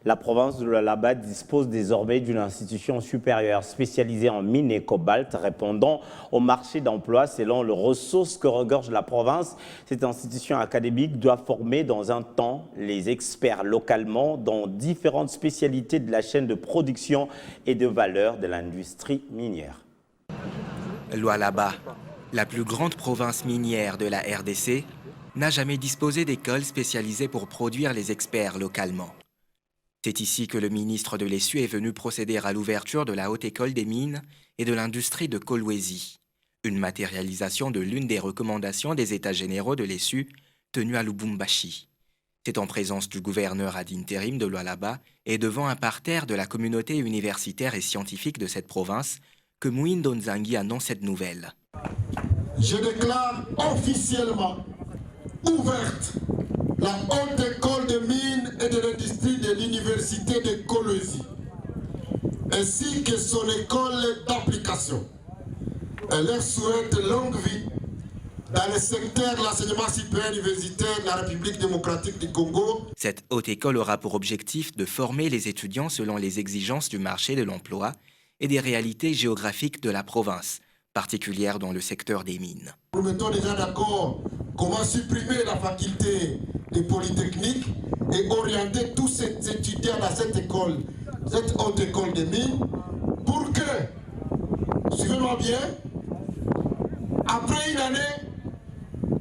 La province de Lualaba dispose désormais d'une institution supérieure spécialisée en mines et cobalt, répondant au marché d'emploi selon les ressources que regorge la province. Cette institution académique doit former dans un temps les experts localement dans différentes spécialités de la chaîne de production et de valeur de l'industrie minière. Lualaba, la plus grande province minière de la RDC, n'a jamais disposé d'écoles spécialisées pour produire les experts localement. C'est ici que le ministre de l'Essu est venu procéder à l'ouverture de la Haute École des mines et de l'industrie de Kolwezi, une matérialisation de l'une des recommandations des États généraux de l'Essu tenus à Lubumbashi. C'est en présence du gouverneur ad intérim de Lualaba et devant un parterre de la communauté universitaire et scientifique de cette province que Mwindo Nzangi annonce cette nouvelle. Je déclare officiellement ouverte la Haute École de mines et de l'industrie de l'Université de Kolwezi, ainsi que son école d'application. Elle leur souhaite longue vie dans le secteur de l'enseignement supérieur universitaire de la République démocratique du Congo. Cette haute école aura pour objectif de former les étudiants selon les exigences du marché de l'emploi et des réalités géographiques de la province, particulière dans le secteur des mines. Nous mettons déjà d'accord comment supprimer la faculté des polytechniques et orienter tous ces étudiants dans cette école, cette haute école des mines, pour que, suivez-moi bien, après une année,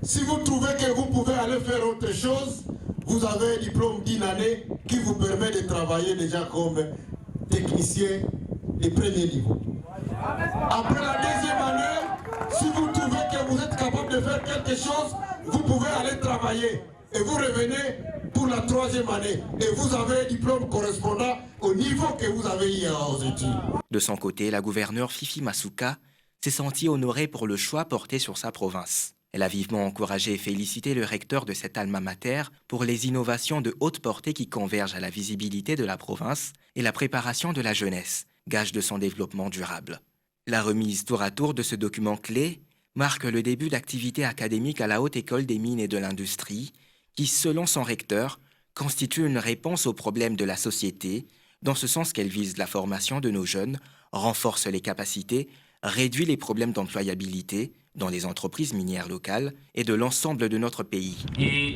si vous trouvez que vous pouvez aller faire autre chose, vous avez un diplôme d'une année qui vous permet de travailler déjà comme technicien de premier niveau. Après la deuxième année, si vous trouvez que vous êtes capable de faire quelque chose, vous pouvez aller travailler. Et vous revenez pour la troisième année. Et vous avez un diplôme correspondant au niveau que vous avez eu aux études. De son côté, la gouverneure Fifi Masuka s'est sentie honorée pour le choix porté sur sa province. Elle a vivement encouragé et félicité le recteur de cet alma mater pour les innovations de haute portée qui convergent à la visibilité de la province et la préparation de la jeunesse, gage de son développement durable. La remise tour à tour de ce document clé marque le début d'activités académiques à la Haute École des mines et de l'industrie qui, selon son recteur, constitue une réponse aux problèmes de la société, dans ce sens qu'elle vise la formation de nos jeunes, renforce les capacités, réduit les problèmes d'employabilité dans les entreprises minières locales et de l'ensemble de notre pays. Et